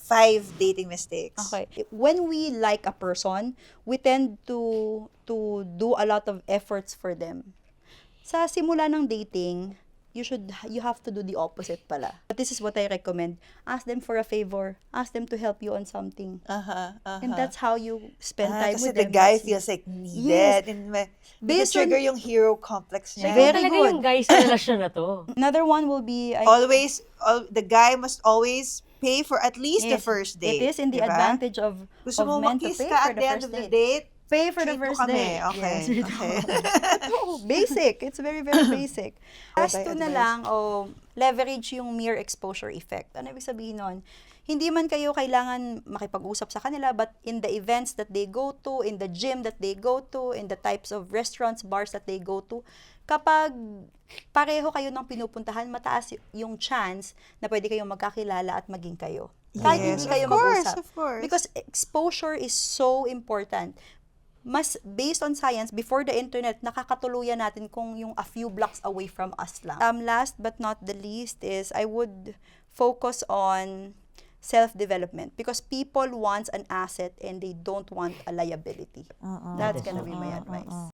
5 dating mistakes. Okay. When we like a person, we tend to do a lot of efforts for them. Sa simula ng dating, you have to do the opposite pala. But this is what I recommend. Ask them for a favor. Ask them to help you on something. And that's how you spend time Kasi with the them. guy That's feels like needed. Yes. And Based trigger on- yung hero complex niya. Ikaw Very talaga good. yung guy sa relasyon na to. Another one will be... The guy must always pay for at least the Yes, first date. It is in the diba? advantage of Gusto mo men to makiss pay ka for at the the end first of the date. date? Pay for the Treat mo first kami. date. Okay. Yes. Okay. Basic. It's very, very basic. Last two na advice. lang, leverage yung mere exposure effect. Ano ibig sabihin nun? Hindi man kayo kailangan makipag-usap sa kanila, but in the events that they go to, in the gym that they go to, in the types of restaurants, bars that they go to, kapag pareho kayo ng pinupuntahan, mataas yung chance na pwede kayong magkakilala at maging kayo. Kahit Yes, hindi kayo of course, mag-usap. of course. Because exposure is so important. Mas based on science, before the internet, nakakatuluyan natin kung yung a few blocks away from us lang. Last but not the least is I would focus on self-development because people want an asset and they don't want a liability. That's gonna be my advice.